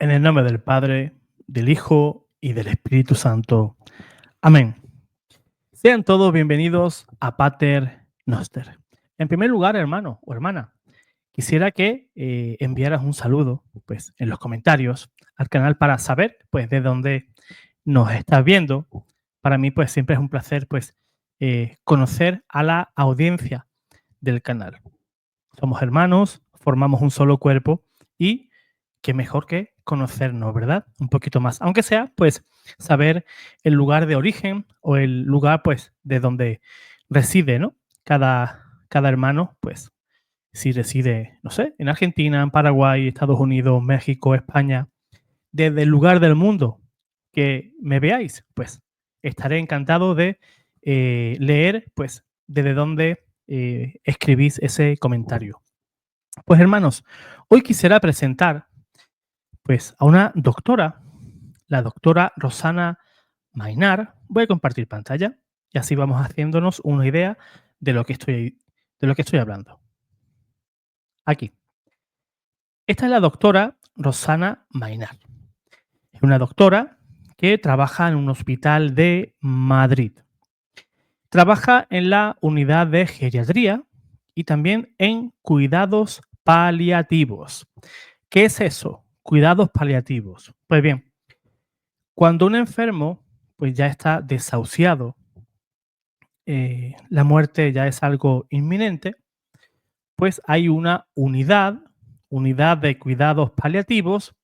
En el nombre del Padre, del Hijo y del Espíritu Santo. Amén. Sean todos bienvenidos a Pater Noster. En primer lugar, hermano o hermana, quisiera que enviaras un saludo pues, en los comentarios al canal para saber pues, de dónde nos estás viendo. Para mí pues, siempre es un placer pues, conocer a la audiencia del canal. Somos hermanos, formamos un solo cuerpo y qué mejor que conocernos, ¿verdad? Un poquito más. Aunque sea, pues, saber el lugar de origen o el lugar, pues, de donde reside, ¿no? Cada hermano, pues, si reside, no sé, en Argentina, en Paraguay, Estados Unidos, México, España, desde el lugar del mundo que me veáis, pues, estaré encantado de leer, pues, desde dónde escribís ese comentario. Pues hermanos, hoy quisiera presentar pues a una doctora, la doctora Rosana Mainar. Voy a compartir pantalla y así vamos haciéndonos una idea de lo que estoy hablando. Aquí. Esta es la doctora Rosana Mainar. Es una doctora que trabaja en un hospital de Madrid. Trabaja en la unidad de geriatría y también en cuidados paliativos. ¿Qué es eso? Cuidados paliativos. Pues bien, cuando un enfermo pues ya está desahuciado, la muerte ya es algo inminente, pues hay una unidad de cuidados paliativos,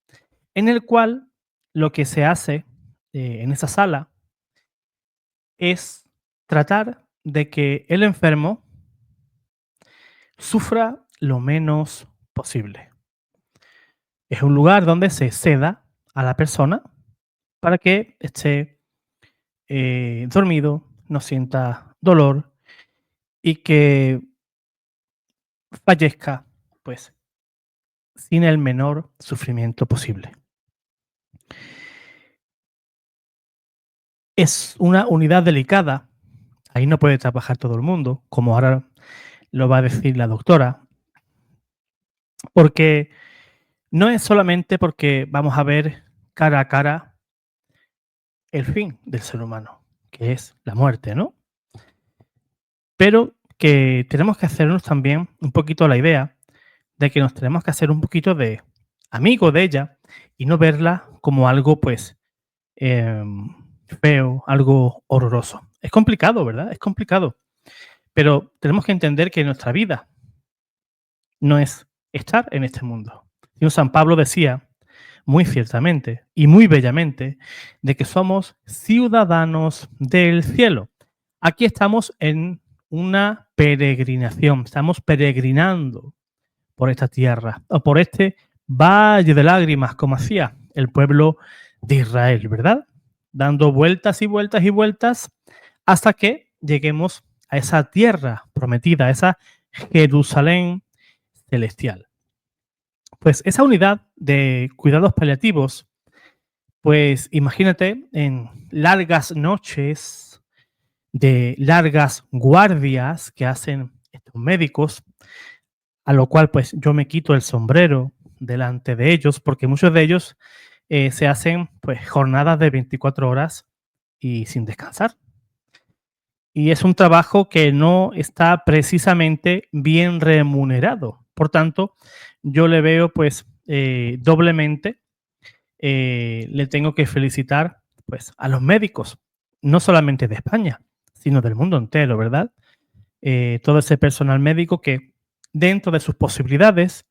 en el cual lo que se hace en esa sala es tratar de que el enfermo sufra lo menos posible. Es un lugar donde se seda a la persona para que esté dormido, no sienta dolor y que fallezca pues sin el menor sufrimiento posible. Es una unidad delicada, ahí no puede trabajar todo el mundo, como ahora lo va a decir la doctora, porque no es solamente porque vamos a ver cara a cara el fin del ser humano, que es la muerte, ¿no? Pero que tenemos que hacernos también un poquito la idea de que nos tenemos que hacer un poquito de amigo de ella y no verla como algo, pues, feo, algo horroroso. Es complicado, ¿verdad? Es complicado. Pero tenemos que entender que nuestra vida no es estar en este mundo. Y San Pablo decía muy ciertamente y muy bellamente de que somos ciudadanos del cielo. Aquí estamos en una peregrinación, estamos peregrinando por esta tierra o por este valle de lágrimas, como hacía el pueblo de Israel, ¿verdad? Dando vueltas y vueltas y vueltas hasta que lleguemos a esa tierra prometida, a esa Jerusalén celestial. Pues esa unidad de cuidados paliativos, pues imagínate en largas noches, de largas guardias que hacen estos médicos, a lo cual pues yo me quito el sombrero delante de ellos, porque muchos de ellos se hacen pues jornadas de 24 horas y sin descansar. Y es un trabajo que no está precisamente bien remunerado. Por tanto, yo le veo pues doblemente, le tengo que felicitar pues a los médicos, no solamente de España, sino del mundo entero, ¿verdad? Todo ese personal médico que dentro de sus posibilidades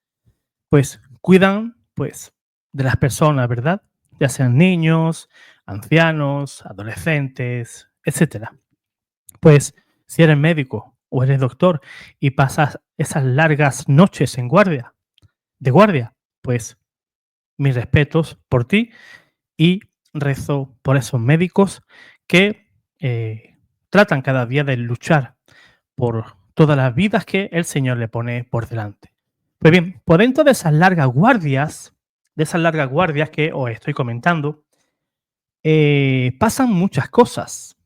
pues cuidan pues de las personas, ¿verdad? Ya sean niños, ancianos, adolescentes, etcétera. Pues si eres médico o eres doctor y pasas esas largas noches de guardia, pues mis respetos por ti y rezo por esos médicos que tratan cada día de luchar por todas las vidas que el Señor le pone por delante. Pues bien, por dentro de esas largas guardias que os estoy comentando, pasan muchas cosas,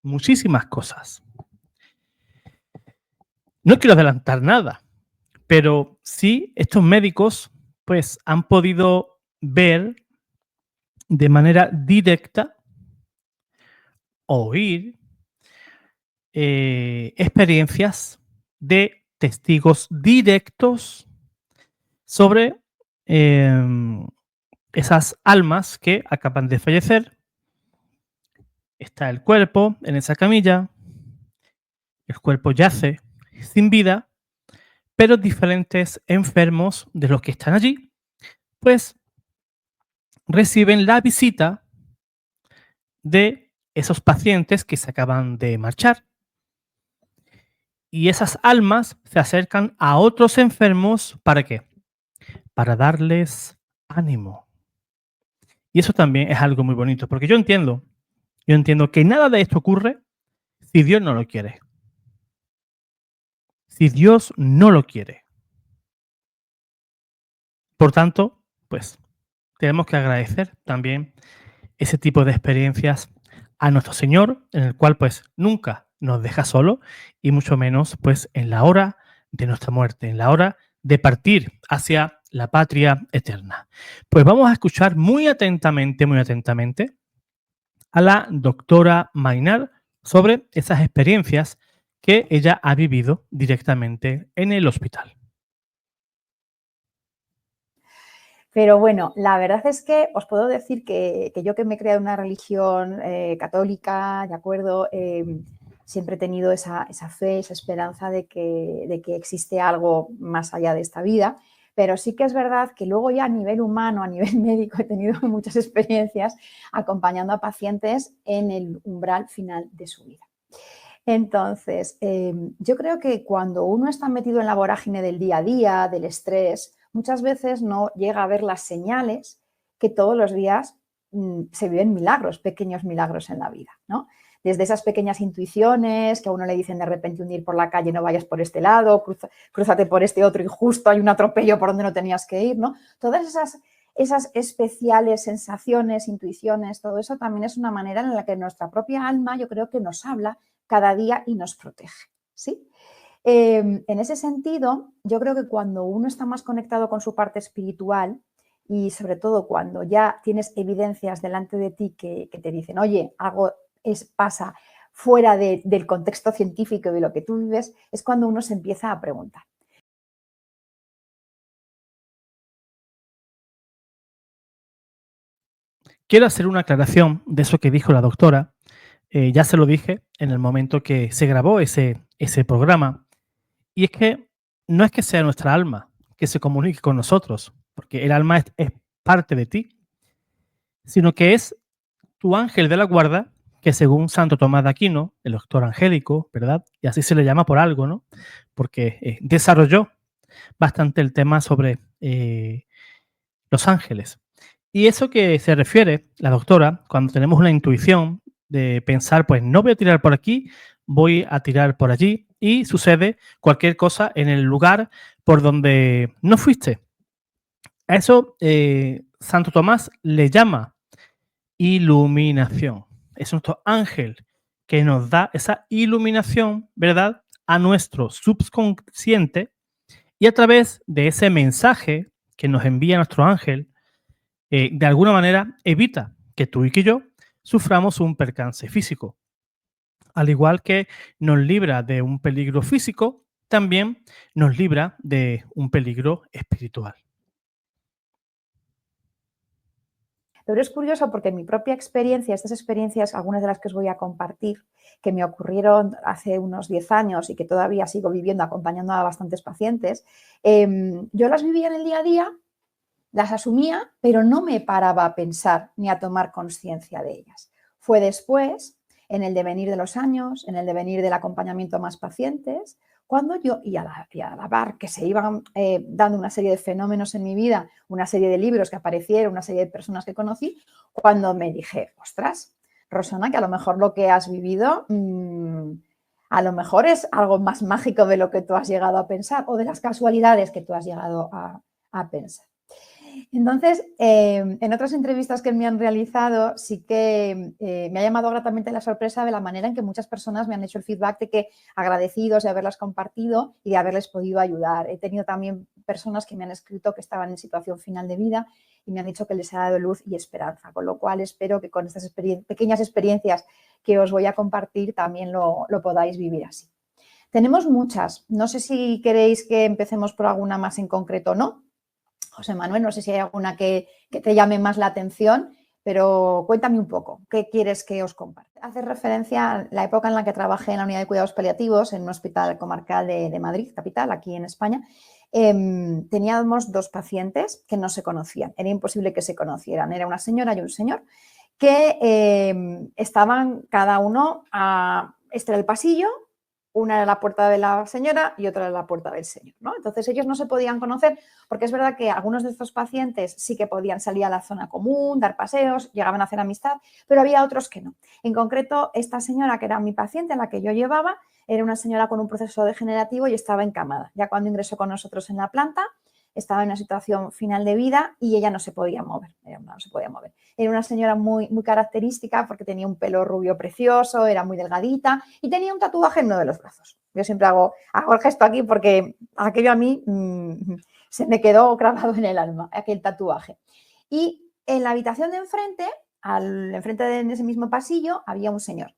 muchísimas cosas. No quiero adelantar nada, pero sí estos médicos pues han podido ver de manera directa, oír experiencias de testigos directos sobre esas almas que acaban de fallecer. Está el cuerpo en esa camilla, el cuerpo yace sin vida, pero diferentes enfermos de los que están allí, pues reciben la visita de esos pacientes que se acaban de marchar. Y esas almas se acercan a otros enfermos, ¿para qué? Para darles ánimo. Y eso también es algo muy bonito, porque yo entiendo que nada de esto ocurre si Dios no lo quiere. Si Dios no lo quiere. Por tanto, pues tenemos que agradecer también ese tipo de experiencias a nuestro Señor, en el cual pues nunca nos deja solo y mucho menos pues en la hora de nuestra muerte, en la hora de partir hacia la patria eterna. Pues vamos a escuchar muy atentamente a la doctora Mainar sobre esas experiencias que ella ha vivido directamente en el hospital. Pero bueno, la verdad es que os puedo decir que yo que me he creado una religión católica, ¿de acuerdo? Siempre he tenido esa fe, esa esperanza de que existe algo más allá de esta vida, pero sí que es verdad que luego ya a nivel humano, a nivel médico, he tenido muchas experiencias acompañando a pacientes en el umbral final de su vida. Entonces, yo creo que cuando uno está metido en la vorágine del día a día, del estrés, muchas veces no llega a ver las señales que todos los días se viven milagros, pequeños milagros en la vida, ¿no? Desde esas pequeñas intuiciones que a uno le dicen de repente un ir por la calle, no vayas por este lado, crúzate por este otro y justo hay un atropello por donde no tenías que ir, ¿no? Todas esas especiales sensaciones, intuiciones, todo eso también es una manera en la que nuestra propia alma, yo creo que nos habla cada día y nos protege, ¿sí? En ese sentido, yo creo que cuando uno está más conectado con su parte espiritual y sobre todo cuando ya tienes evidencias delante de ti que te dicen, oye, algo pasa fuera del contexto científico y de lo que tú vives, es cuando uno se empieza a preguntar. Quiero hacer una aclaración de eso que dijo la doctora. Ya se lo dije en el momento que se grabó ese programa. Y es que no es que sea nuestra alma que se comunique con nosotros, porque el alma es parte de ti, sino que es tu ángel de la guarda, que según Santo Tomás de Aquino, el doctor angélico, ¿verdad? Y así se le llama por algo, ¿no? Porque desarrolló bastante el tema sobre los ángeles. Y eso que se refiere la doctora, cuando tenemos una intuición de pensar, pues no voy a tirar por aquí, voy a tirar por allí, y sucede cualquier cosa en el lugar por donde no fuiste. A eso Santo Tomás le llama iluminación. Es nuestro ángel que nos da esa iluminación, ¿verdad?, a nuestro subconsciente, y a través de ese mensaje que nos envía nuestro ángel, de alguna manera evita que tú y que yo suframos un percance físico. Al igual que nos libra de un peligro físico, también nos libra de un peligro espiritual. Pero es curioso porque en mi propia experiencia, estas experiencias, algunas de las que os voy a compartir, que me ocurrieron hace unos 10 años y que todavía sigo viviendo acompañando a bastantes pacientes, yo las vivía en el día a día, las asumía, pero no me paraba a pensar ni a tomar conciencia de ellas. Fue después, en el devenir de los años, en el devenir del acompañamiento a más pacientes, cuando yo, y a la par que se iban dando una serie de fenómenos en mi vida, una serie de libros que aparecieron, una serie de personas que conocí, cuando me dije, ostras, Rosana, que a lo mejor lo que has vivido a lo mejor es algo más mágico de lo que tú has llegado a pensar o de las casualidades que tú has llegado a pensar. Entonces, en otras entrevistas que me han realizado, sí que me ha llamado gratamente la sorpresa de la manera en que muchas personas me han hecho el feedback de que agradecidos de haberlas compartido y de haberles podido ayudar. He tenido también personas que me han escrito que estaban en situación final de vida y me han dicho que les ha dado luz y esperanza, con lo cual espero que con estas pequeñas experiencias que os voy a compartir también lo podáis vivir así. Tenemos muchas, no sé si queréis que empecemos por alguna más en concreto o no. José Manuel, no sé si hay alguna que te llame más la atención, pero cuéntame un poco, ¿qué quieres que os comparta? Hace referencia a la época en la que trabajé en la unidad de cuidados paliativos en un hospital comarcal de Madrid, capital, aquí en España. Teníamos 2 pacientes que no se conocían, era imposible que se conocieran, era una señora y un señor que estaban cada uno este era el pasillo, una era la puerta de la señora y otra era la puerta del señor, ¿no? Entonces ellos no se podían conocer porque es verdad que algunos de estos pacientes sí que podían salir a la zona común, dar paseos, llegaban a hacer amistad, pero había otros que no. En concreto, esta señora que era mi paciente, la que yo llevaba, era una señora con un proceso degenerativo y estaba encamada. Ya cuando ingresó con nosotros en la planta, estaba en una situación final de vida y ella no se podía mover, no se podía mover. Era una señora muy, muy característica porque tenía un pelo rubio precioso, era muy delgadita y tenía un tatuaje en uno de los brazos. Yo siempre hago el gesto aquí porque aquello a mí se me quedó grabado en el alma, aquel tatuaje. Y en la habitación de enfrente, enfrente de ese mismo pasillo, había un señor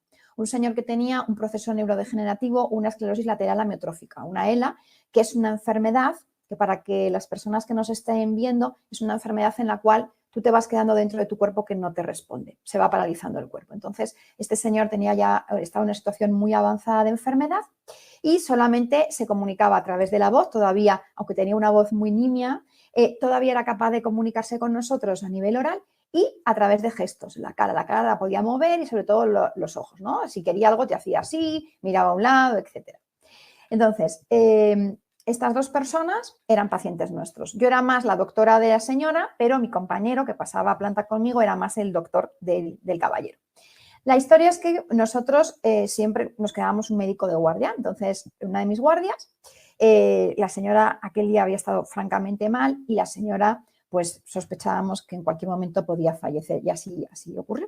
que tenía un proceso neurodegenerativo, una esclerosis lateral amiotrófica, una ELA, que es una enfermedad que para que las personas que nos estén viendo es una enfermedad en la cual tú te vas quedando dentro de tu cuerpo que no te responde, se va paralizando el cuerpo. Entonces, este señor estaba en una situación muy avanzada de enfermedad y solamente se comunicaba a través de la voz, todavía, aunque tenía una voz muy nimia, todavía era capaz de comunicarse con nosotros a nivel oral y a través de gestos. La cara la podía mover y sobre todo los ojos, ¿no? Si quería algo te hacía así, miraba a un lado, etc. Entonces, estas 2 personas eran pacientes nuestros. Yo era más la doctora de la señora, pero mi compañero que pasaba a planta conmigo era más el doctor del caballero. La historia es que nosotros siempre nos quedábamos un médico de guardia. Entonces, una de mis guardias, la señora aquel día había estado francamente mal y la señora, pues sospechábamos que en cualquier momento podía fallecer y así ocurrió.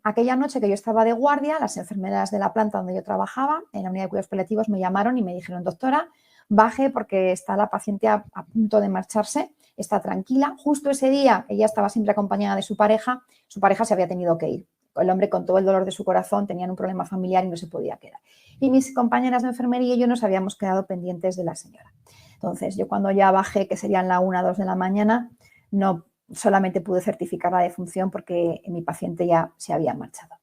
Aquella noche que yo estaba de guardia, las enfermeras de la planta donde yo trabajaba, en la unidad de cuidados paliativos, me llamaron y me dijeron, doctora, baje porque está la paciente a punto de marcharse, está tranquila. Justo ese día ella estaba siempre acompañada de su pareja se había tenido que ir. El hombre con todo el dolor de su corazón tenían un problema familiar y no se podía quedar. Y mis compañeras de enfermería y yo nos habíamos quedado pendientes de la señora. Entonces, yo cuando ya bajé, que serían la 1 o 2 de la mañana, no solamente pude certificar la defunción porque mi paciente ya se había marchado.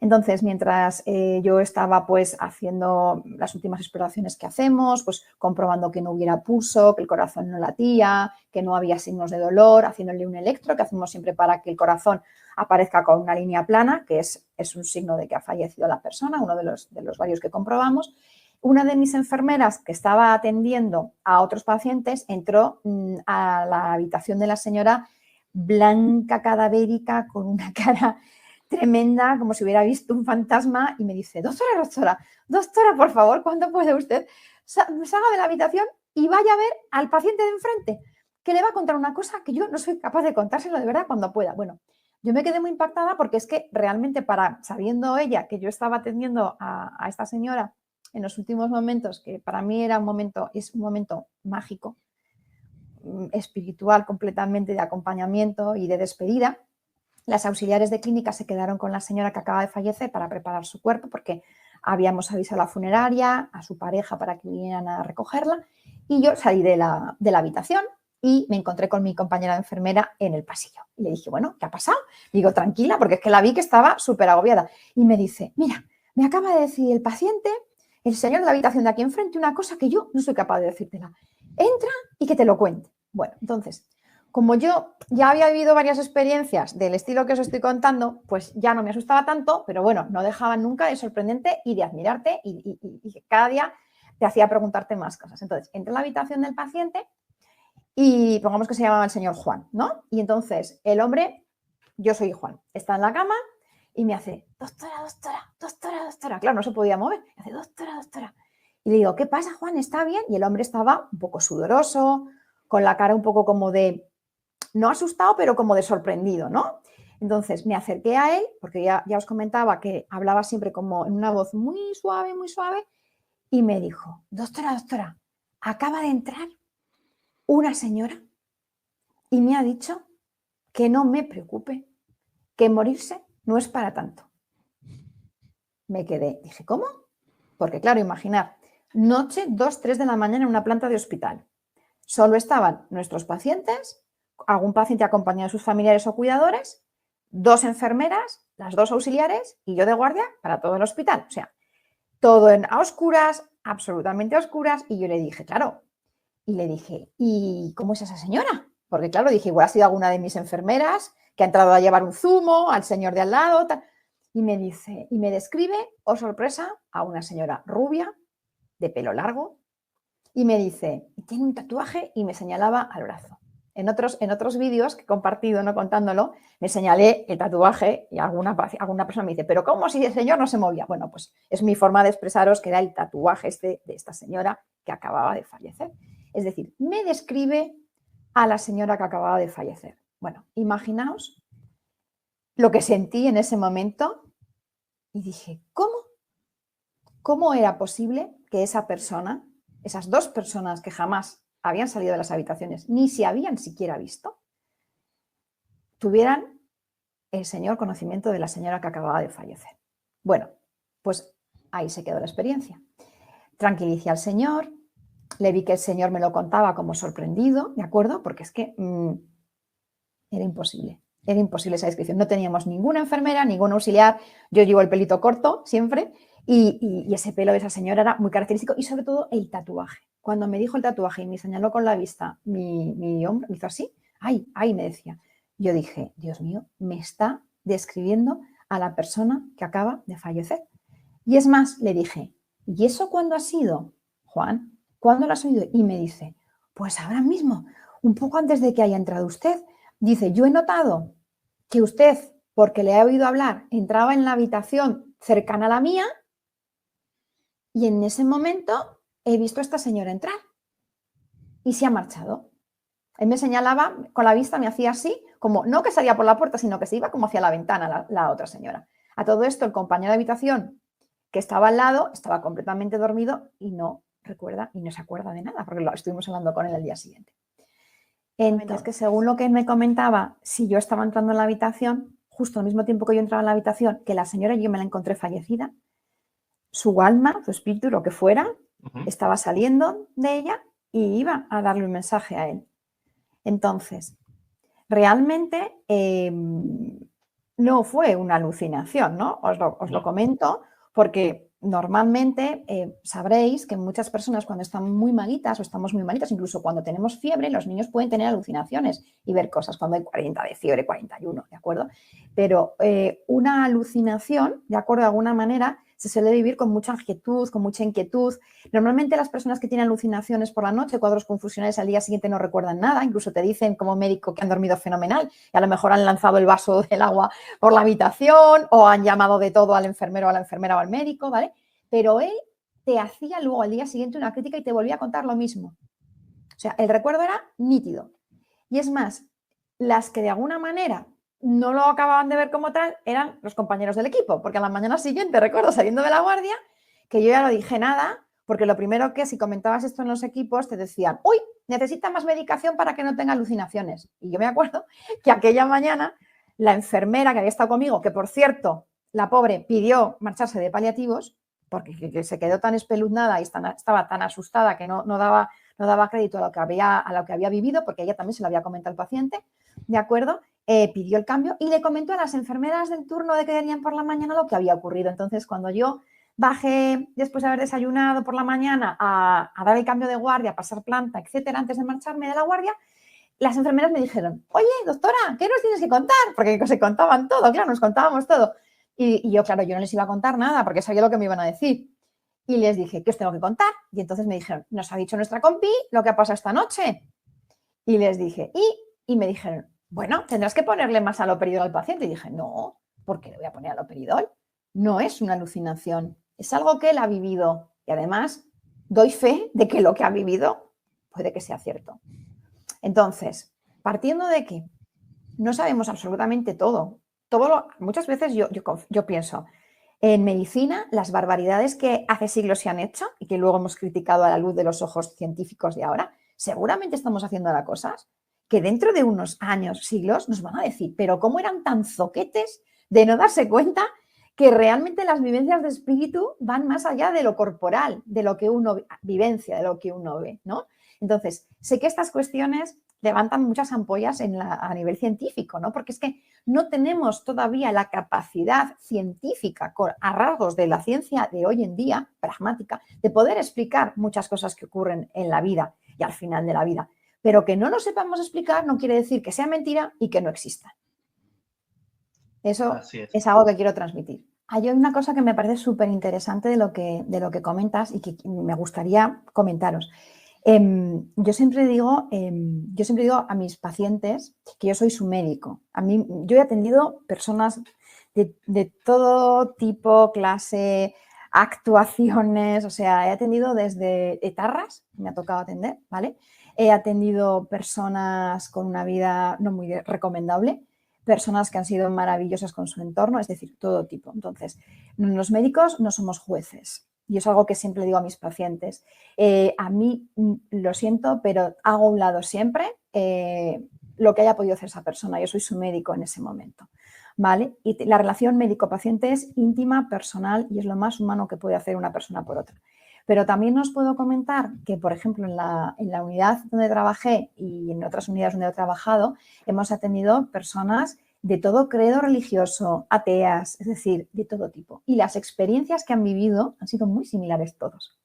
Entonces, mientras yo estaba pues haciendo las últimas exploraciones que hacemos, pues comprobando que no hubiera pulso, que el corazón no latía, que no había signos de dolor, haciéndole un electro, que hacemos siempre para que el corazón aparezca con una línea plana, que es un signo de que ha fallecido la persona, uno de los varios que comprobamos. Una de mis enfermeras que estaba atendiendo a otros pacientes entró a la habitación de la señora blanca, cadavérica, con una cara tremenda, como si hubiera visto un fantasma, y me dice, doctora, por favor, ¿cuándo puede usted salga de la habitación y vaya a ver al paciente de enfrente, que le va a contar una cosa que yo no soy capaz de contárselo de verdad cuando pueda? Bueno, yo me quedé muy impactada porque es que realmente sabiendo ella que yo estaba atendiendo a esta señora en los últimos momentos, que para mí es un momento mágico, espiritual completamente, de acompañamiento y de despedida. Las auxiliares de clínica se quedaron con la señora que acaba de fallecer para preparar su cuerpo porque habíamos avisado a la funeraria, a su pareja para que vinieran a recogerla, y yo salí de la habitación y me encontré con mi compañera enfermera en el pasillo. Y le dije, bueno, ¿qué ha pasado? Digo, tranquila, porque es que la vi que estaba súper agobiada. Y me dice, mira, me acaba de decir el paciente, el señor de la habitación de aquí enfrente, una cosa que yo no soy capaz de decírtela. Entra y que te lo cuente. Bueno, entonces, como yo ya había vivido varias experiencias del estilo que os estoy contando, pues ya no me asustaba tanto, pero bueno, no dejaban nunca de sorprendente y de admirarte y cada día te hacía preguntarte más cosas. Entonces, entré en la habitación del paciente y pongamos que se llamaba el señor Juan, ¿no? Y entonces el hombre, yo soy Juan, está en la cama y me hace, doctora. Claro, no se podía mover. Me hace, doctora. Y le digo, ¿qué pasa, Juan? ¿Está bien? Y el hombre estaba un poco sudoroso, con la cara un poco como de no asustado, pero como de sorprendido, ¿no? Entonces me acerqué a él, porque ya os comentaba que hablaba siempre como en una voz muy suave, y me dijo, doctora, acaba de entrar una señora y me ha dicho que no me preocupe, que morirse no es para tanto. Me quedé, dije, ¿cómo? Porque claro, imaginar, noche 2, 3 de la mañana en una planta de hospital. Solo estaban nuestros pacientes, algún paciente acompañado de sus familiares o cuidadores, 2 enfermeras, las 2 auxiliares y yo de guardia para todo el hospital. O sea, todo a oscuras, absolutamente a oscuras. Y yo le dije, claro, ¿y cómo es esa señora? Porque claro, dije, igual ha sido alguna de mis enfermeras que ha entrado a llevar un zumo al señor de al lado. Tal. Y me dice, y me describe, oh sorpresa, a una señora rubia, de pelo largo, y me dice, tiene un tatuaje y me señalaba al brazo. En otros vídeos que he compartido, no contándolo, me señalé el tatuaje y alguna persona me dice, pero ¿cómo si el señor no se movía? Bueno, pues es mi forma de expresaros que era el tatuaje de esta señora que acababa de fallecer. Es decir, me describe a la señora que acababa de fallecer. Bueno, imaginaos lo que sentí en ese momento y dije, ¿cómo? ¿Cómo era posible que esa persona, esas 2 personas que jamás habían salido de las habitaciones, ni se habían siquiera visto, tuvieran el señor conocimiento de la señora que acababa de fallecer? Bueno, pues ahí se quedó la experiencia. Tranquilicé al señor, le vi que el señor me lo contaba como sorprendido, ¿de acuerdo? Porque es que era imposible esa descripción. No teníamos ninguna enfermera, ningún auxiliar, yo llevo el pelito corto siempre y ese pelo de esa señora era muy característico y sobre todo el tatuaje. Cuando me dijo el tatuaje y me señaló con la vista mi hombro, me hizo así, ay, me decía. Yo dije, Dios mío, me está describiendo a la persona que acaba de fallecer. Y es más, le dije, ¿y eso cuándo ha sido, Juan? ¿Cuándo lo has oído? Y me dice, pues ahora mismo, un poco antes de que haya entrado usted. Dice, yo he notado que usted, porque le he oído hablar, entraba en la habitación cercana a la mía y en ese momento he visto a esta señora entrar y se ha marchado. Él me señalaba con la vista, me hacía así, como no que salía por la puerta, sino que se iba como hacia la ventana la otra señora. A todo esto, el compañero de habitación que estaba al lado estaba completamente dormido y no recuerda y no se acuerda de nada, porque lo estuvimos hablando con él el día siguiente. Entonces, que según lo que me comentaba, si yo estaba entrando en la habitación, justo al mismo tiempo que yo entraba en la habitación, que la señora yo me la encontré fallecida, su alma, su espíritu, lo que fuera, estaba saliendo de ella y iba a darle un mensaje a él. Entonces, realmente no fue una alucinación, ¿no? Os lo comento porque normalmente sabréis que muchas personas cuando están muy malitas o estamos muy malitas, incluso cuando tenemos fiebre, los niños pueden tener alucinaciones y ver cosas cuando hay 40 de fiebre, 41, ¿de acuerdo? Pero una alucinación, de acuerdo, de alguna manera, se suele vivir con mucha inquietud. Normalmente las personas que tienen alucinaciones por la noche, cuadros confusionales, al día siguiente no recuerdan nada, incluso te dicen como médico que han dormido fenomenal y a lo mejor han lanzado el vaso del agua por la habitación o han llamado de todo al enfermero, a la enfermera o al médico, ¿vale? Pero él te hacía luego al día siguiente una crítica y te volvía a contar lo mismo. O sea, el recuerdo era nítido. Y es más, las que de alguna manera no lo acababan de ver como tal eran los compañeros del equipo, porque a la mañana siguiente, recuerdo saliendo de la guardia, que yo ya no dije nada, porque lo primero que si comentabas esto en los equipos te decían, uy, necesita más medicación para que no tenga alucinaciones. Y yo me acuerdo que aquella mañana la enfermera que había estado conmigo, que por cierto, la pobre pidió marcharse de paliativos, porque se quedó tan espeluznada y estaba tan asustada que no daba crédito a lo que había vivido, porque ella también se lo había comentado al paciente, ¿de acuerdo? Pidió el cambio y le comentó a las enfermeras del turno de que venían por la mañana lo que había ocurrido. Entonces, cuando yo bajé después de haber desayunado por la mañana a dar el cambio de guardia, a pasar planta, etcétera, antes de marcharme de la guardia, las enfermeras me dijeron, oye, doctora, ¿qué nos tienes que contar? Porque se contaban todo, claro, nos contábamos todo. Y yo, claro, yo no les iba a contar nada porque sabía lo que me iban a decir. Y les dije, ¿qué os tengo que contar? Y entonces me dijeron, nos ha dicho nuestra compi lo que ha pasado esta noche. Y les dije, y me dijeron, bueno, tendrás que ponerle más haloperidol al paciente. Y dije, no, ¿por qué le voy a poner haloperidol? No es una alucinación, es algo que él ha vivido. Y además, doy fe de que lo que ha vivido puede que sea cierto. Entonces, partiendo de que no sabemos absolutamente todo. Muchas veces yo pienso, en medicina, las barbaridades que hace siglos se han hecho y que luego hemos criticado a la luz de los ojos científicos de ahora, seguramente estamos haciendo ahora cosas que dentro de unos años, siglos, nos van a decir, pero ¿cómo eran tan zoquetes de no darse cuenta que realmente las vivencias de espíritu van más allá de lo corporal, de lo que uno vivencia, de lo que uno ve, ¿no? Entonces, sé que estas cuestiones levantan muchas ampollas a nivel científico, ¿no? Porque es que no tenemos todavía la capacidad científica, a rasgos de la ciencia de hoy en día, pragmática, de poder explicar muchas cosas que ocurren en la vida y al final de la vida. Pero que no lo sepamos explicar no quiere decir que sea mentira y que no exista. Eso es algo que quiero transmitir. Hay una cosa que me parece súper interesante de lo que comentas y que me gustaría comentaros. Yo siempre digo a mis pacientes que yo soy su médico. Yo he atendido personas de todo tipo, clase, actuaciones, o sea, he atendido desde etarras, me ha tocado atender, ¿vale? He atendido personas con una vida no muy recomendable, personas que han sido maravillosas con su entorno, es decir, todo tipo. Entonces, los médicos no somos jueces. Y es algo que siempre digo a mis pacientes. A mí, lo siento, pero hago a un lado siempre lo que haya podido hacer esa persona. Yo soy su médico en ese momento, ¿vale? Y la relación médico-paciente es íntima, personal y es lo más humano que puede hacer una persona por otra. Pero también os puedo comentar que, por ejemplo, en la unidad donde trabajé y en otras unidades donde he trabajado, hemos atendido personas de todo credo religioso, ateas, es decir, de todo tipo. Y las experiencias que han vivido han sido muy similares todos.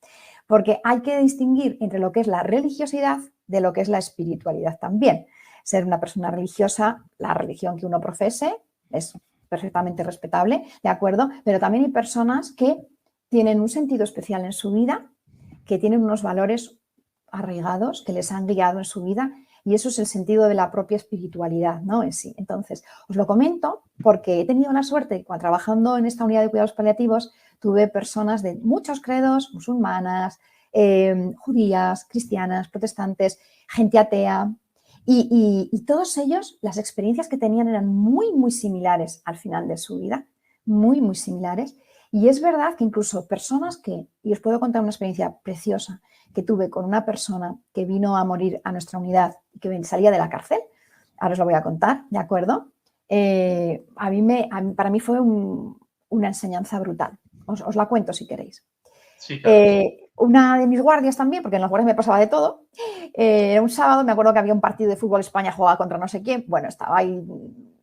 Porque hay que distinguir entre lo que es la religiosidad de lo que es la espiritualidad también. Ser una persona religiosa, la religión que uno profese, es perfectamente respetable, ¿de acuerdo? Pero también hay personas que tienen un sentido especial en su vida, que tienen unos valores arraigados, que les han guiado en su vida, y eso es el sentido de la propia espiritualidad, ¿no? En sí. Entonces, os lo comento porque he tenido la suerte, cuando trabajando en esta unidad de cuidados paliativos, tuve personas de muchos credos, musulmanas, judías, cristianas, protestantes, gente atea, y todos ellos, las experiencias que tenían eran muy, muy similares al final de su vida, muy, muy similares. Y es verdad que incluso personas y os puedo contar una experiencia preciosa que tuve con una persona que vino a morir a nuestra unidad y que salía de la cárcel, ahora os lo voy a contar, ¿de acuerdo? Para mí fue una enseñanza brutal. Os la cuento si queréis. Sí, claro. Una de mis guardias también, porque en las guardias me pasaba de todo, era un sábado, me acuerdo que había un partido de fútbol, España jugaba contra no sé quién, bueno, estaba ahí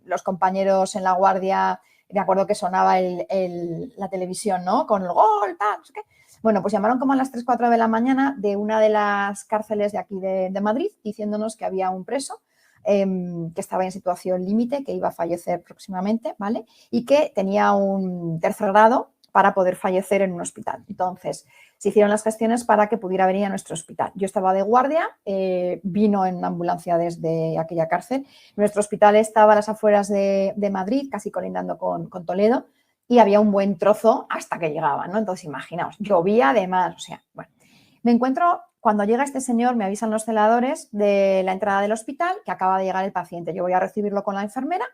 los compañeros en la guardia, me acuerdo que sonaba la televisión, ¿no? Con el gol, tal, no sé qué. Bueno, pues llamaron como a las 3, 4 de la mañana de una de las cárceles de aquí de Madrid, diciéndonos que había un preso que estaba en situación límite, que iba a fallecer próximamente, ¿vale? Y que tenía un tercer grado para poder fallecer en un hospital. Entonces, se hicieron las gestiones para que pudiera venir a nuestro hospital. Yo estaba de guardia, vino en una ambulancia desde aquella cárcel. Nuestro hospital estaba a las afueras de Madrid, casi colindando con Toledo, y había un buen trozo hasta que llegaban, ¿no? Entonces, imaginaos, llovía además, o sea, bueno. Me encuentro, cuando llega este señor, me avisan los celadores de la entrada del hospital que acaba de llegar el paciente. Yo voy a recibirlo con la enfermera.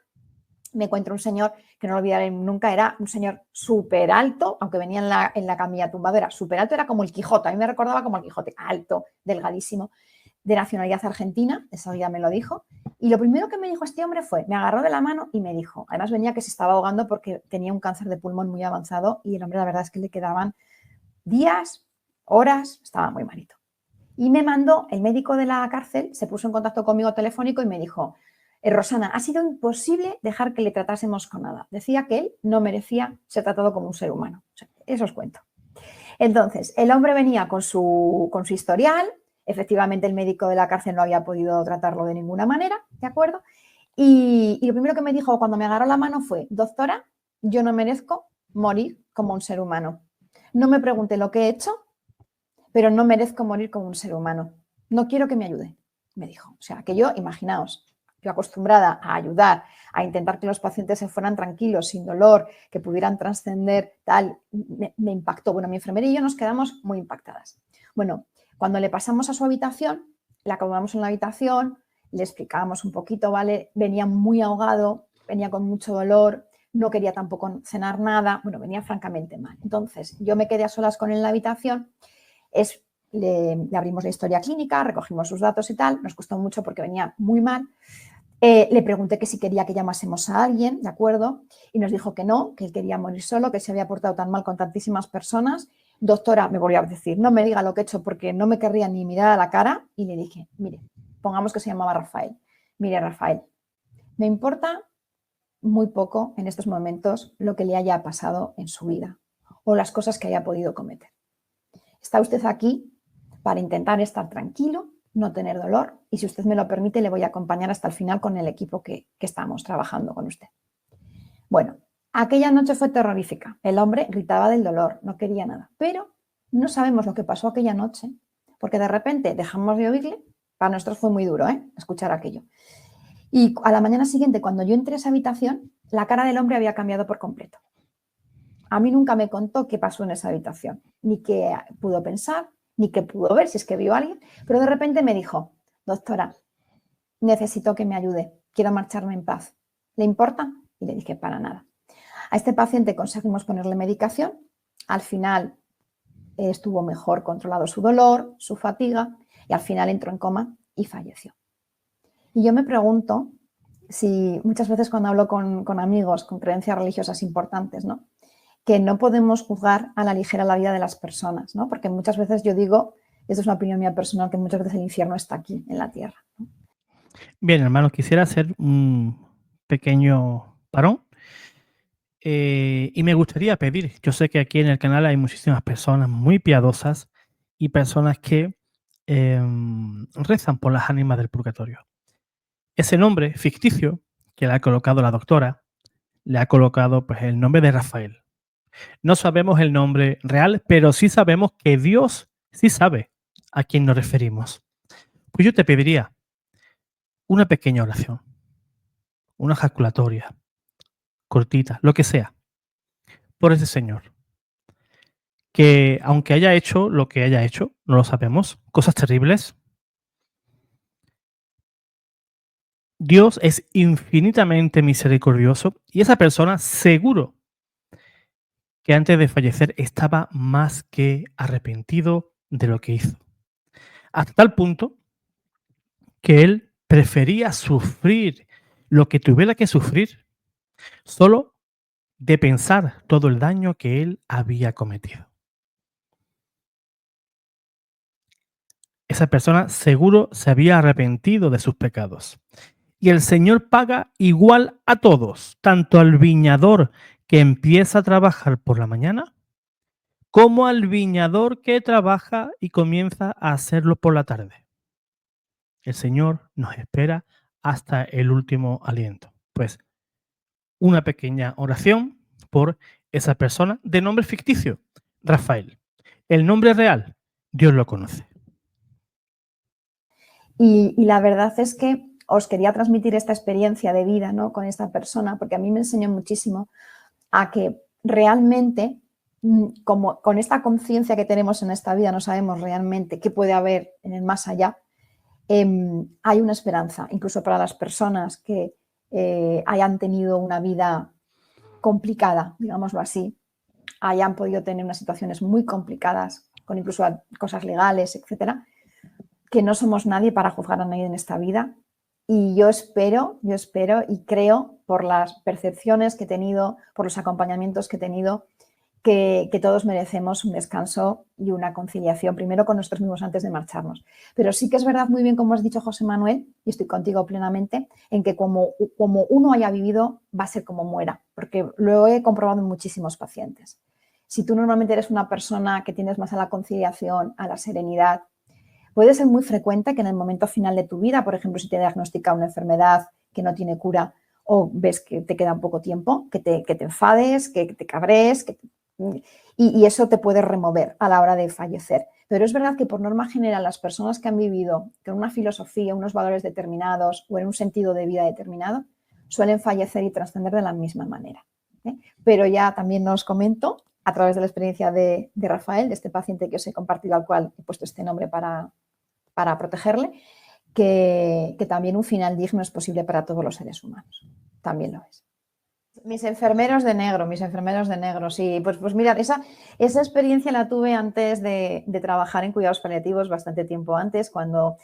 Me encuentro un señor que no lo olvidaré nunca, era un señor súper alto, aunque venía en la camilla tumbadora, súper alto, era como el Quijote, a mí me recordaba como el Quijote, alto, delgadísimo, de nacionalidad argentina, esa ya me lo dijo, y lo primero que me dijo este hombre fue, me agarró de la mano y me dijo, además venía que se estaba ahogando porque tenía un cáncer de pulmón muy avanzado y el hombre la verdad es que le quedaban días, horas, estaba muy malito. Y me mandó, el médico de la cárcel se puso en contacto conmigo telefónico y me dijo, Rosana, ha sido imposible dejar que le tratásemos con nada. Decía que él no merecía ser tratado como un ser humano. O sea, eso os cuento. Entonces, el hombre venía con su historial. Efectivamente, el médico de la cárcel no había podido tratarlo de ninguna manera, ¿de acuerdo? Y lo primero que me dijo cuando me agarró la mano fue, doctora, yo no merezco morir como un ser humano. No me pregunte lo que he hecho, pero no merezco morir como un ser humano. No quiero que me ayude, me dijo. O sea, que yo, imaginaos, yo acostumbrada a ayudar, a intentar que los pacientes se fueran tranquilos, sin dolor, que pudieran trascender, tal, me impactó. Bueno, mi enfermera y yo nos quedamos muy impactadas. Bueno, cuando le pasamos a su habitación, la acomodamos en la habitación, le explicábamos un poquito, ¿vale? Venía muy ahogado, venía con mucho dolor, no quería tampoco cenar nada, bueno, venía francamente mal. Entonces, yo me quedé a solas con él en la habitación, le abrimos la historia clínica, recogimos sus datos y tal, nos costó mucho porque venía muy mal. Le pregunté que si quería que llamásemos a alguien, ¿de acuerdo? Y nos dijo que no, que él quería morir solo, que se había portado tan mal con tantísimas personas. Doctora, me volvió a decir, no me diga lo que he hecho porque no me querría ni mirar a la cara. Y le dije, mire, pongamos que se llamaba Rafael. Mire, Rafael, me importa muy poco en estos momentos lo que le haya pasado en su vida o las cosas que haya podido cometer. Está usted aquí para intentar estar tranquilo, no tener dolor, y si usted me lo permite, le voy a acompañar hasta el final con el equipo que estamos trabajando con usted. Bueno, aquella noche fue terrorífica. El hombre gritaba del dolor, no quería nada, pero no sabemos lo que pasó aquella noche, porque de repente dejamos de oírle. Para nosotros fue muy duro, escuchar aquello. Y a la mañana siguiente, cuando yo entré a esa habitación, la cara del hombre había cambiado por completo. A mí nunca me contó qué pasó en esa habitación, ni qué pudo pensar, ni qué pudo ver, si es que vio a alguien, pero de repente me dijo, doctora, necesito que me ayude, quiero marcharme en paz. ¿Le importa? Y le dije, para nada. A este paciente conseguimos ponerle medicación, al final estuvo mejor controlado su dolor, su fatiga, y al final entró en coma y falleció. Y yo me pregunto si muchas veces cuando hablo con amigos con creencias religiosas importantes, ¿no?, que no podemos juzgar a la ligera la vida de las personas, ¿no? Porque muchas veces yo digo, esto es una opinión mía personal, que muchas veces el infierno está aquí, en la tierra, ¿no? Bien, hermano, quisiera hacer un pequeño parón y me gustaría pedir, yo sé que aquí en el canal hay muchísimas personas muy piadosas y personas que rezan por las ánimas del purgatorio. Ese nombre ficticio que le ha colocado la doctora, le ha colocado pues el nombre de Rafael. No sabemos el nombre real, pero sí sabemos que Dios sí sabe a quién nos referimos. Pues yo te pediría una pequeña oración, una ejaculatoria, cortita, lo que sea, por ese señor, que aunque haya hecho lo que haya hecho, no lo sabemos, cosas terribles, Dios es infinitamente misericordioso y esa persona seguro que antes de fallecer estaba más que arrepentido de lo que hizo. Hasta tal punto que él prefería sufrir lo que tuviera que sufrir solo de pensar todo el daño que él había cometido. Esa persona seguro se había arrepentido de sus pecados. Y el Señor paga igual a todos, tanto al viñador que empieza a trabajar por la mañana, como al viñador que trabaja y comienza a hacerlo por la tarde. El Señor nos espera hasta el último aliento. Pues una pequeña oración por esa persona de nombre ficticio, Rafael. El nombre real, Dios lo conoce. Y la verdad es que os quería transmitir esta experiencia de vida, ¿no?, con esta persona, porque a mí me enseñó muchísimo a que realmente, como con esta conciencia que tenemos en esta vida, no sabemos realmente qué puede haber en el más allá. Hay una esperanza, incluso para las personas que hayan tenido una vida complicada, digámoslo así, hayan podido tener unas situaciones muy complicadas, con incluso cosas legales, etcétera, que no somos nadie para juzgar a nadie en esta vida. Y yo espero y creo, por las percepciones que he tenido, por los acompañamientos que he tenido, que todos merecemos un descanso y una conciliación, primero con nosotros mismos antes de marcharnos. Pero sí que es verdad, muy bien como has dicho, José Manuel, y estoy contigo plenamente, en que como uno haya vivido, va a ser como muera, porque lo he comprobado en muchísimos pacientes. Si tú normalmente eres una persona que tienes más a la conciliación, a la serenidad, puede ser muy frecuente que en el momento final de tu vida, por ejemplo, si te diagnostica una enfermedad que no tiene cura o ves que te queda poco tiempo, que te enfades, que te cabrees, y eso te puede remover a la hora de fallecer. Pero es verdad que por norma general las personas que han vivido con una filosofía, unos valores determinados o en un sentido de vida determinado, suelen fallecer y trascender de la misma manera, ¿eh? Pero ya también os comento, a través de la experiencia de Rafael, de este paciente que os he compartido, al cual he puesto este nombre para protegerle, que también un final digno es posible para todos los seres humanos. También lo es. Mis enfermeros de negro, sí. Pues mira, esa experiencia la tuve antes de trabajar en cuidados paliativos bastante tiempo antes, cuando,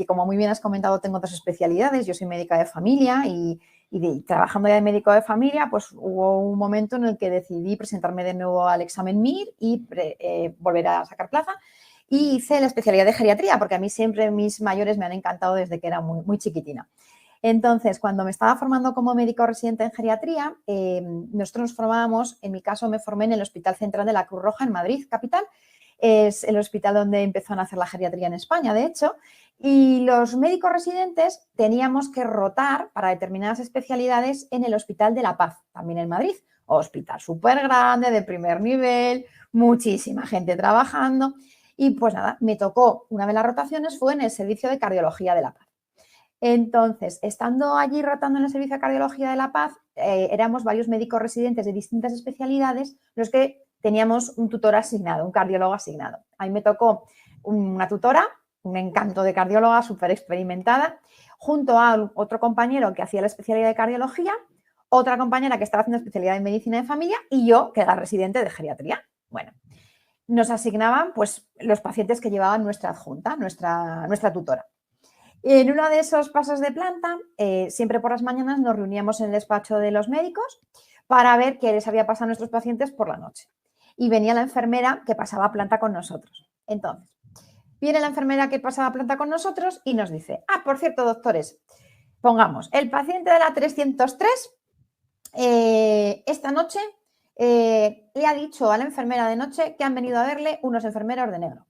como muy bien has comentado, tengo otras especialidades. Yo soy médica de familia y trabajando ya de médico de familia, pues hubo un momento en el que decidí presentarme de nuevo al examen MIR y volver a sacar plaza. Y hice la especialidad de geriatría, porque a mí siempre mis mayores me han encantado desde que era muy, muy chiquitina. Entonces, cuando me estaba formando como médico residente en geriatría, nosotros nos formábamos, en mi caso me formé en el Hospital Central de la Cruz Roja en Madrid, capital. Es el hospital donde empezó a nacer la geriatría en España, de hecho, y los médicos residentes teníamos que rotar para determinadas especialidades en el Hospital de La Paz, también en Madrid. Hospital súper grande, de primer nivel, muchísima gente trabajando. Y pues nada, me tocó, una de las rotaciones fue en el servicio de cardiología de La Paz. Entonces, estando allí rotando en el Servicio de Cardiología de La Paz, éramos varios médicos residentes de distintas especialidades los que teníamos un tutor asignado, un cardiólogo asignado. Ahí me tocó una tutora, un encanto de cardióloga súper experimentada, junto a otro compañero que hacía la especialidad de cardiología, otra compañera que estaba haciendo especialidad en medicina de familia y yo, que era residente de geriatría. Bueno, nos asignaban pues los pacientes que llevaban nuestra adjunta, nuestra tutora. En uno de esos pasos de planta, siempre por las mañanas nos reuníamos en el despacho de los médicos para ver qué les había pasado a nuestros pacientes por la noche. Y venía la enfermera que pasaba planta con nosotros. Entonces, viene la enfermera que pasaba planta con nosotros y nos dice, por cierto, doctores, pongamos, el paciente de la 303 esta noche le ha dicho a la enfermera de noche que han venido a verle unos enfermeros de negro.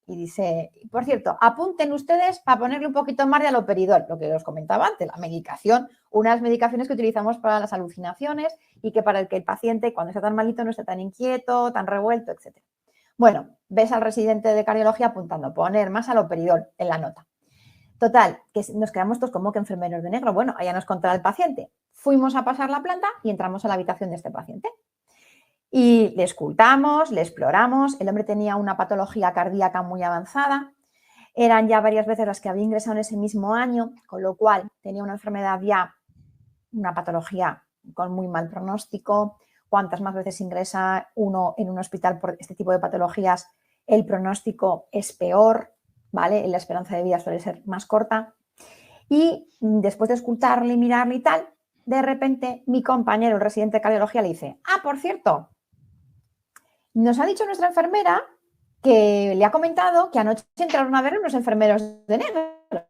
Y dice, por cierto, apunten ustedes para ponerle un poquito más de aloperidol, lo que os comentaba antes, la medicación, unas medicaciones que utilizamos para las alucinaciones y que para el que el paciente cuando está tan malito no esté tan inquieto, tan revuelto, etc. Bueno, ves al residente de cardiología apuntando, poner más aloperidol en la nota. Total, que nos quedamos todos como que enfermeros de negro. Bueno, allá nos contará el paciente. Fuimos a pasar la planta y entramos a la habitación de este paciente. Y le escultamos, le exploramos. El hombre tenía una patología cardíaca muy avanzada. Eran ya varias veces las que había ingresado en ese mismo año, con lo cual tenía una enfermedad ya, una patología con muy mal pronóstico. Cuantas más veces ingresa uno en un hospital por este tipo de patologías, el pronóstico es peor, ¿vale? La esperanza de vida suele ser más corta. Y después de escultarle y mirarle y tal, de repente mi compañero, el residente de cardiología, le dice, por cierto, nos ha dicho nuestra enfermera que le ha comentado que anoche entraron a ver unos enfermeros de negro.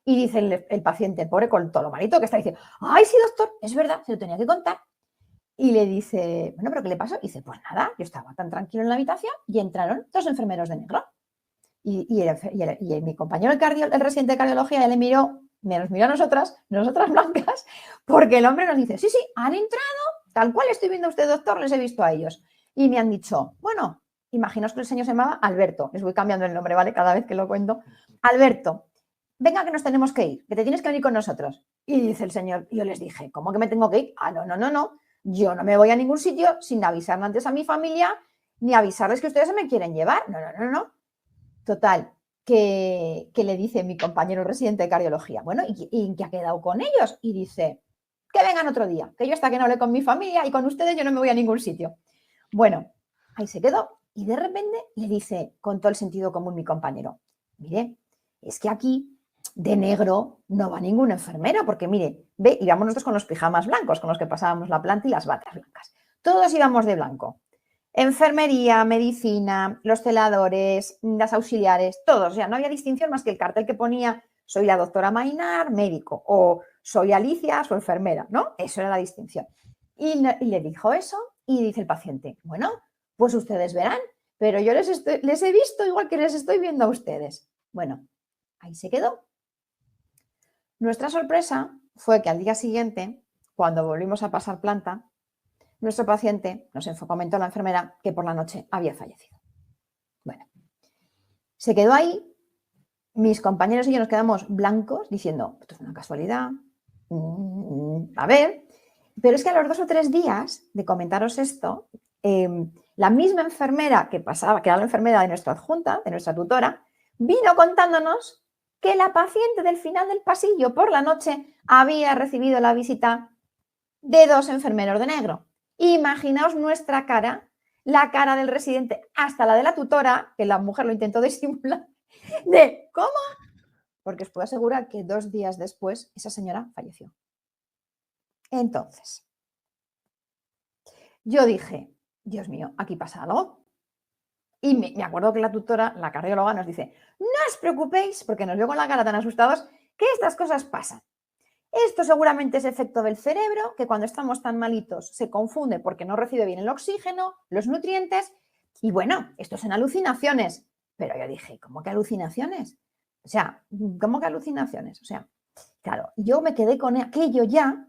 Y dice el paciente, el pobre, con todo lo malito que está, dice, ¡ay, sí, doctor! Es verdad, se lo tenía que contar. Y le dice, bueno, ¿pero qué le pasó? Y dice, pues nada, yo estaba tan tranquilo en la habitación y entraron dos enfermeros de negro. Y mi compañero, el residente de cardiología, le miró, nos miró a nosotras blancas, porque el hombre nos dice, sí, han entrado, tal cual estoy viendo a usted, doctor, les he visto a ellos. Y me han dicho, bueno, imaginaos que el señor se llamaba Alberto, les voy cambiando el nombre, ¿vale? Cada vez que lo cuento. Alberto, venga que nos tenemos que ir, que te tienes que venir con nosotros. Y dice el señor, yo les dije, ¿cómo que me tengo que ir? No, yo no me voy a ningún sitio sin avisar antes a mi familia, ni avisarles que ustedes se me quieren llevar. No. Total, que le dice mi compañero residente de cardiología, bueno, ¿y qué ha quedado con ellos? Y dice, que vengan otro día, que yo hasta que no hable con mi familia y con ustedes yo no me voy a ningún sitio. Bueno, ahí se quedó y de repente le dice con todo el sentido común mi compañero, mire, es que aquí de negro no va ningún enfermero, porque mire, ve, íbamos nosotros con los pijamas blancos, con los que pasábamos la planta y las batas blancas. Todos íbamos de blanco. Enfermería, medicina, los celadores, las auxiliares, todos. O sea, no había distinción más que el cartel que ponía soy la doctora Mainar, médico, o soy Alicia, su enfermera, ¿no? Eso era la distinción. Y le dijo eso y dice el paciente, bueno, pues ustedes verán, pero yo les he visto igual que les estoy viendo a ustedes. Bueno, ahí se quedó. Nuestra sorpresa fue que al día siguiente, cuando volvimos a pasar planta, nuestro paciente nos comentó a la enfermera que por la noche había fallecido. Bueno, se quedó ahí, mis compañeros y yo nos quedamos blancos diciendo, esto es una casualidad, a ver, pero es que a los 2 o 3 días de comentaros esto, la misma enfermera que pasaba, que era la enfermera de nuestra adjunta, de nuestra tutora, vino contándonos que la paciente del final del pasillo por la noche había recibido la visita de 2 enfermeros de negro. Imaginaos nuestra cara, la cara del residente, hasta la de la tutora, que la mujer lo intentó disimular, de ¿cómo? Porque os puedo asegurar que 2 días después esa señora falleció. Entonces, yo dije, Dios mío, aquí pasa algo. Y me acuerdo que la tutora, la cardióloga, nos dice, no os preocupéis, porque nos vio con la cara tan asustados, que estas cosas pasan. Esto seguramente es efecto del cerebro, que cuando estamos tan malitos se confunde porque no recibe bien el oxígeno, los nutrientes, y bueno, esto son alucinaciones. Pero yo dije, ¿cómo que alucinaciones? O sea, ¿cómo que alucinaciones? O sea, claro, yo me quedé con aquello ya,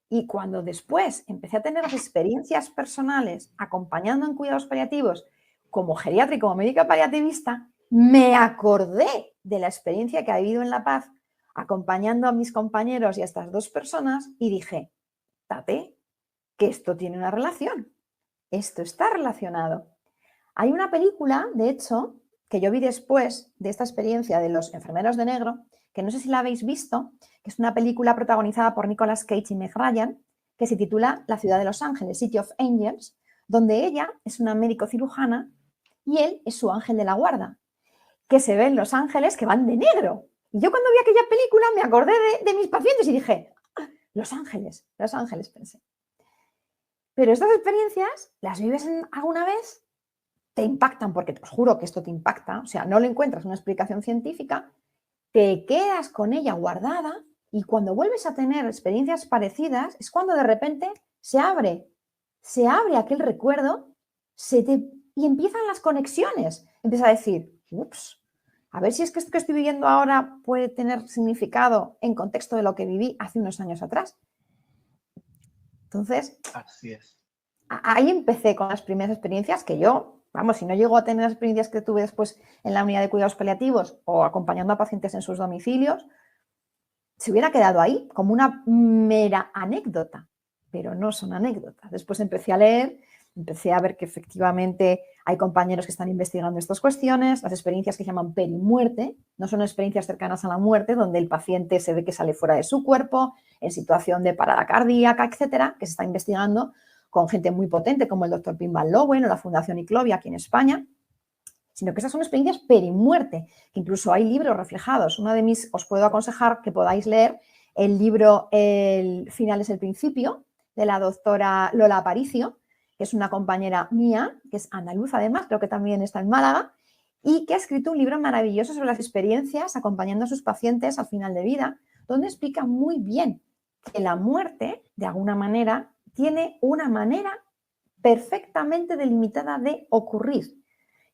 y cuando después empecé a tener las experiencias personales acompañando en cuidados paliativos como geriatra y como médica paliativista, me acordé de la experiencia que he vivido en La Paz acompañando a mis compañeros y a estas 2 personas y dije, tate, que esto tiene una relación, esto está relacionado. Hay una película, de hecho, que yo vi después de esta experiencia de los enfermeros de negro, que no sé si la habéis visto, que es una película protagonizada por Nicolas Cage y Meg Ryan, que se titula La ciudad de los ángeles, City of Angels, donde ella es una médico cirujana y él es su ángel de la guarda, que se ven los ángeles que van de negro. Y yo cuando vi aquella película me acordé de mis pacientes y dije, los ángeles, pensé. Pero estas experiencias las vives alguna vez, te impactan, porque os juro que esto te impacta, o sea, no le encuentras una explicación científica, te quedas con ella guardada y cuando vuelves a tener experiencias parecidas es cuando de repente se abre aquel recuerdo y empiezan las conexiones. Empieza a decir, ups, a ver si es que esto que estoy viviendo ahora puede tener significado en contexto de lo que viví hace unos años atrás. Entonces, así es. Ahí empecé con las primeras experiencias que yo, vamos, si no llego a tener las experiencias que tuve después en la unidad de cuidados paliativos o acompañando a pacientes en sus domicilios, se hubiera quedado ahí como una mera anécdota, pero no son anécdotas. Después empecé a leer, empecé a ver que efectivamente hay compañeros que están investigando estas cuestiones, las experiencias que se llaman perimuerte, no son experiencias cercanas a la muerte, donde el paciente se ve que sale fuera de su cuerpo, en situación de parada cardíaca, etcétera, que se está investigando con gente muy potente como el doctor Pim Van Lowen o la Fundación Iclovia aquí en España, sino que esas son experiencias perimuerte, que incluso hay libros reflejados. Os puedo aconsejar que podáis leer el libro El final es el principio, de la doctora Lola Aparicio, que es una compañera mía, que es andaluz además, creo que también está en Málaga, y que ha escrito un libro maravilloso sobre las experiencias acompañando a sus pacientes al final de vida, donde explica muy bien que la muerte, de alguna manera, tiene una manera perfectamente delimitada de ocurrir.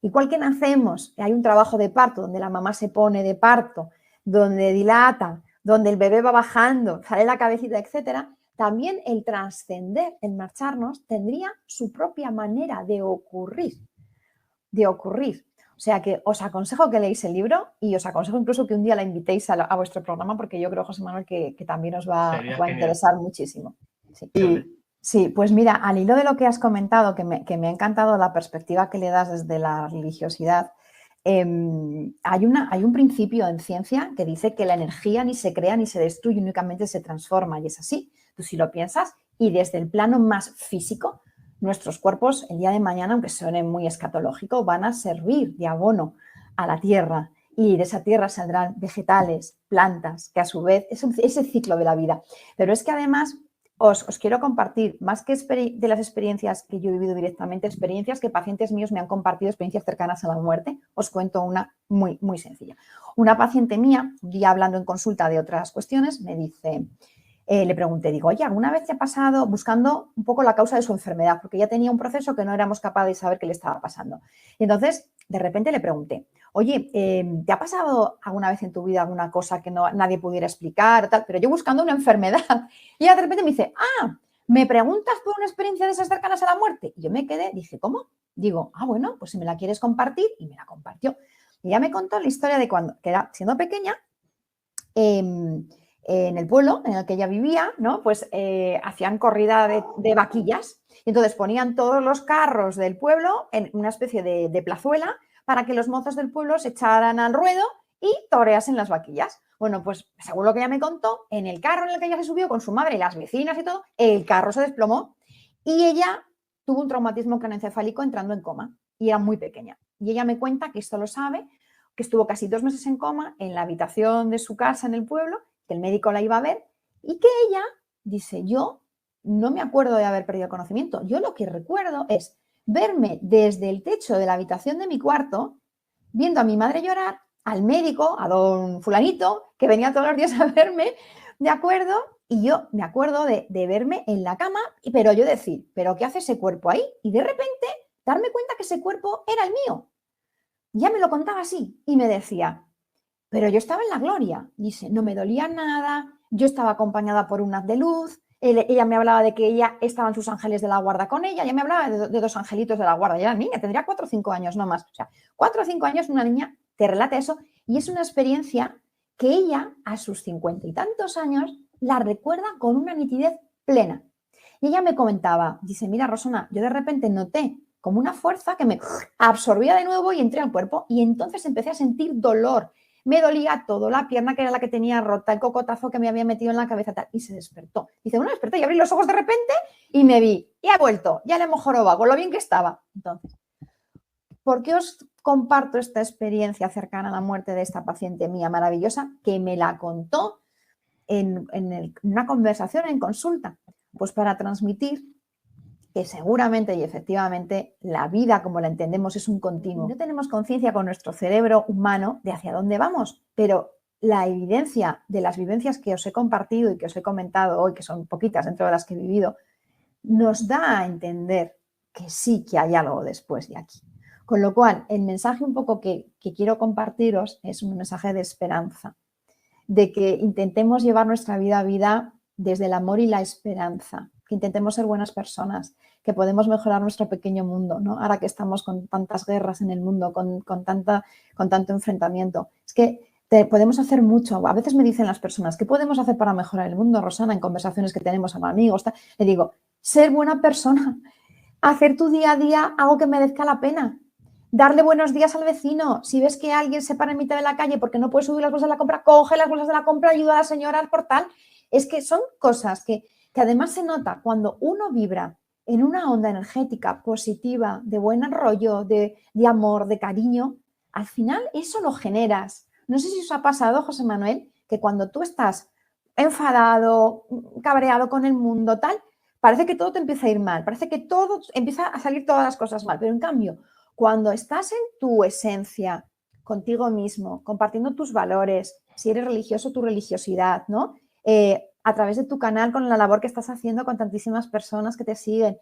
Igual que nacemos, hay un trabajo de parto donde la mamá se pone de parto, donde dilata, donde el bebé va bajando, sale la cabecita, etcétera, también el trascender, el marcharnos, tendría su propia manera de ocurrir. O sea que os aconsejo que leáis el libro y os aconsejo incluso que un día la invitéis a vuestro programa porque yo creo, José Manuel, que también os va a interesar muchísimo. Sí. Sí, pues mira, al hilo de lo que has comentado, que me ha encantado la perspectiva que le das desde la religiosidad, hay un principio en ciencia que dice que la energía ni se crea ni se destruye, únicamente se transforma, y es así. Tú si lo piensas, y desde el plano más físico, nuestros cuerpos el día de mañana, aunque suene muy escatológico, van a servir de abono a la tierra, y de esa tierra saldrán vegetales, plantas, que a su vez es el ciclo de la vida. Pero es que además os quiero compartir, más que de las experiencias que yo he vivido directamente, experiencias que pacientes míos me han compartido, experiencias cercanas a la muerte. Os cuento una muy, muy sencilla. Una paciente mía, un día hablando en consulta de otras cuestiones, me dice, le pregunté, digo, oye, ¿alguna vez te ha pasado, buscando un poco la causa de su enfermedad? Porque ya tenía un proceso que no éramos capaces de saber qué le estaba pasando. Y entonces, de repente le pregunté, oye, ¿te ha pasado alguna vez en tu vida alguna cosa que nadie pudiera explicar? Tal? Pero yo buscando una enfermedad. Y ella de repente me dice, ¿me preguntas por una experiencia de esas cercanas a la muerte? Y yo me quedé, dije, ¿cómo? Digo, bueno, pues si me la quieres compartir, y me la compartió. Y ella me contó la historia de cuando, que era siendo pequeña, en el pueblo en el que ella vivía, ¿no? Pues hacían corrida de vaquillas. Y entonces ponían todos los carros del pueblo en una especie de plazuela para que los mozos del pueblo se echaran al ruedo y toreas en las vaquillas. Bueno, pues según lo que ella me contó, en el carro en el que ella se subió con su madre y las vecinas y todo, el carro se desplomó y ella tuvo un traumatismo craneoencefálico entrando en coma y era muy pequeña. Y ella me cuenta que esto lo sabe, que estuvo casi 2 meses en coma en la habitación de su casa en el pueblo, que el médico la iba a ver y que ella dice, yo no me acuerdo de haber perdido conocimiento, yo lo que recuerdo es verme desde el techo de la habitación de mi cuarto, viendo a mi madre llorar, al médico, a don fulanito, que venía todos los días a verme, ¿de acuerdo? Y yo me acuerdo de verme en la cama, pero yo decir, ¿pero qué hace ese cuerpo ahí? Y de repente darme cuenta que ese cuerpo era el mío. Ya me lo contaba así y me decía, pero yo estaba en la gloria. Dice, no me dolía nada, yo estaba acompañada por un haz de luz, ella me hablaba de que ella estaban sus ángeles de la guarda con ella me hablaba de 2 angelitos de la guarda. Ya era niña, tendría 4 o 5 años, no más. O sea, 4 o 5 años una niña te relata eso y es una experiencia que ella a sus 50 y tantos años la recuerda con una nitidez plena. Y ella me comentaba, dice, mira Rosana, yo de repente noté como una fuerza que me absorbía de nuevo y entré al cuerpo y entonces empecé a sentir dolor. Me dolía todo, la pierna que era la que tenía rota, el cocotazo que me había metido en la cabeza tal, y se despertó. Dice, bueno, desperté y abrí los ojos de repente y me vi, y ha vuelto, ya le hemos jorobado, con lo bien que estaba. Entonces, ¿por qué os comparto esta experiencia cercana a la muerte de esta paciente mía maravillosa que me la contó en una conversación en consulta? Pues para transmitir que seguramente y efectivamente la vida como la entendemos es un continuo. No tenemos conciencia con nuestro cerebro humano de hacia dónde vamos, pero la evidencia de las vivencias que os he compartido y que os he comentado hoy, que son poquitas dentro de las que he vivido, nos da a entender que sí que hay algo después de aquí. Con lo cual, el mensaje un poco que quiero compartiros es un mensaje de esperanza, de que intentemos llevar nuestra vida a vida desde el amor y la esperanza, que intentemos ser buenas personas, que podemos mejorar nuestro pequeño mundo, ¿no? Ahora que estamos con tantas guerras en el mundo, con tanto enfrentamiento. Es que podemos hacer mucho. A veces me dicen las personas, ¿qué podemos hacer para mejorar el mundo, Rosana? En conversaciones que tenemos con amigos. Le digo, ser buena persona, hacer tu día a día algo que merezca la pena. Darle buenos días al vecino. Si ves que alguien se para en mitad de la calle porque no puede subir las bolsas de la compra, coge las bolsas de la compra, ayuda a la señora al portal. Es que son cosas que además se nota cuando uno vibra en una onda energética positiva, de buen rollo, de amor, de cariño. Al final eso lo generas. No sé si os ha pasado, José Manuel, que cuando tú estás enfadado, cabreado con el mundo, tal, parece que todo te empieza a ir mal, parece que todo empieza a salir todas las cosas mal, pero en cambio, cuando estás en tu esencia, contigo mismo, compartiendo tus valores, si eres religioso, tu religiosidad, ¿no? A través de tu canal, con la labor que estás haciendo con tantísimas personas que te siguen.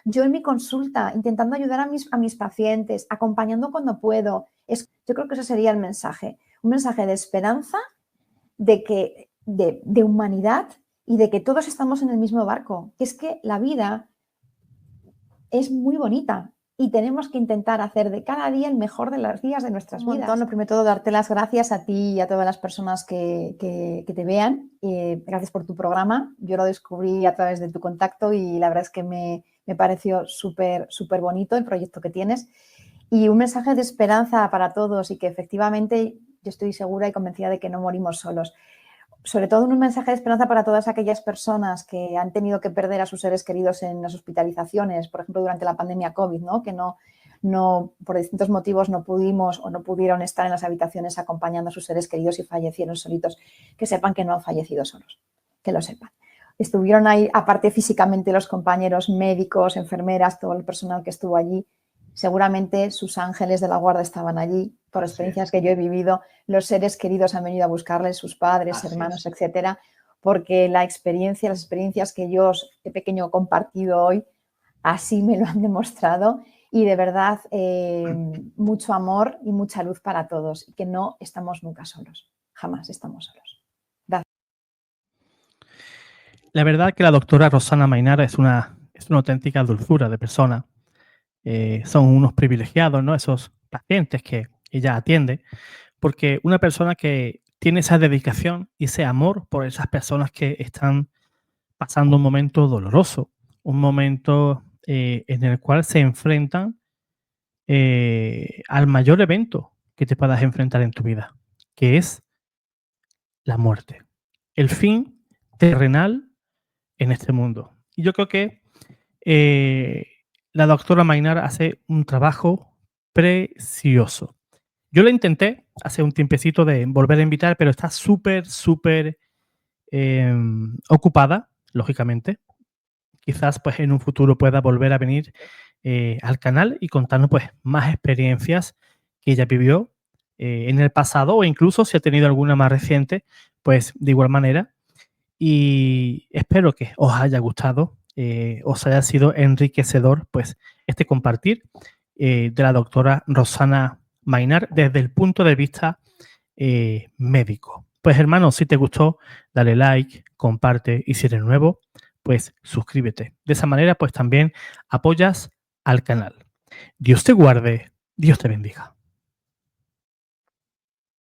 Yo en mi consulta, intentando ayudar a mis pacientes, acompañando cuando puedo. Yo creo que ese sería el mensaje. Un mensaje de esperanza, de humanidad y de que todos estamos en el mismo barco. Que es que la vida es muy bonita y tenemos que intentar hacer de cada día el mejor de los días de nuestras vidas. Lo primero de todo, darte las gracias a ti y a todas las personas que te vean. Gracias por tu programa. Yo lo descubrí a través de tu contacto y la verdad es que me pareció súper, súper bonito el proyecto que tienes. Y un mensaje de esperanza para todos y que efectivamente yo estoy segura y convencida de que no morimos solos. Sobre todo un mensaje de esperanza para todas aquellas personas que han tenido que perder a sus seres queridos en las hospitalizaciones, por ejemplo, durante la pandemia COVID, ¿no? Que no, por distintos motivos no pudimos o no pudieron estar en las habitaciones acompañando a sus seres queridos y fallecieron solitos. Que sepan que no han fallecido solos, que lo sepan. Estuvieron ahí, aparte físicamente, los compañeros médicos, enfermeras, todo el personal que estuvo allí. Seguramente sus ángeles de la guarda estaban allí, por experiencias que yo he vivido. Los seres queridos han venido a buscarles, sus padres, hermanos, etcétera, porque las experiencias que yo de pequeño he compartido hoy, así me lo han demostrado. Y de verdad, mucho amor y mucha luz para todos. Y que no estamos nunca solos, jamás estamos solos. Gracias. La verdad que la doctora Rosana Mainara es una auténtica dulzura de persona. Son unos privilegiados, ¿no? Esos pacientes que ella atiende, porque una persona que tiene esa dedicación y ese amor por esas personas que están pasando un momento doloroso, un momento en el cual se enfrentan al mayor evento que te puedas enfrentar en tu vida, que es la muerte, el fin terrenal en este mundo. Y yo creo que eh, la doctora Mainar hace un trabajo precioso. Yo la intenté hace un tiempecito de volver a invitar, pero está súper ocupada, lógicamente. Quizás pues en un futuro pueda volver a venir al canal y contarnos pues más experiencias que ella vivió en el pasado, o incluso si ha tenido alguna más reciente, pues de igual manera. Y espero que os haya gustado, os haya sido enriquecedor pues este compartir de la doctora Rosana Mainar desde el punto de vista médico. Pues hermano, si te gustó, dale like, comparte, y si eres nuevo, pues suscríbete. De esa manera pues también apoyas al canal. Dios te guarde, Dios te bendiga.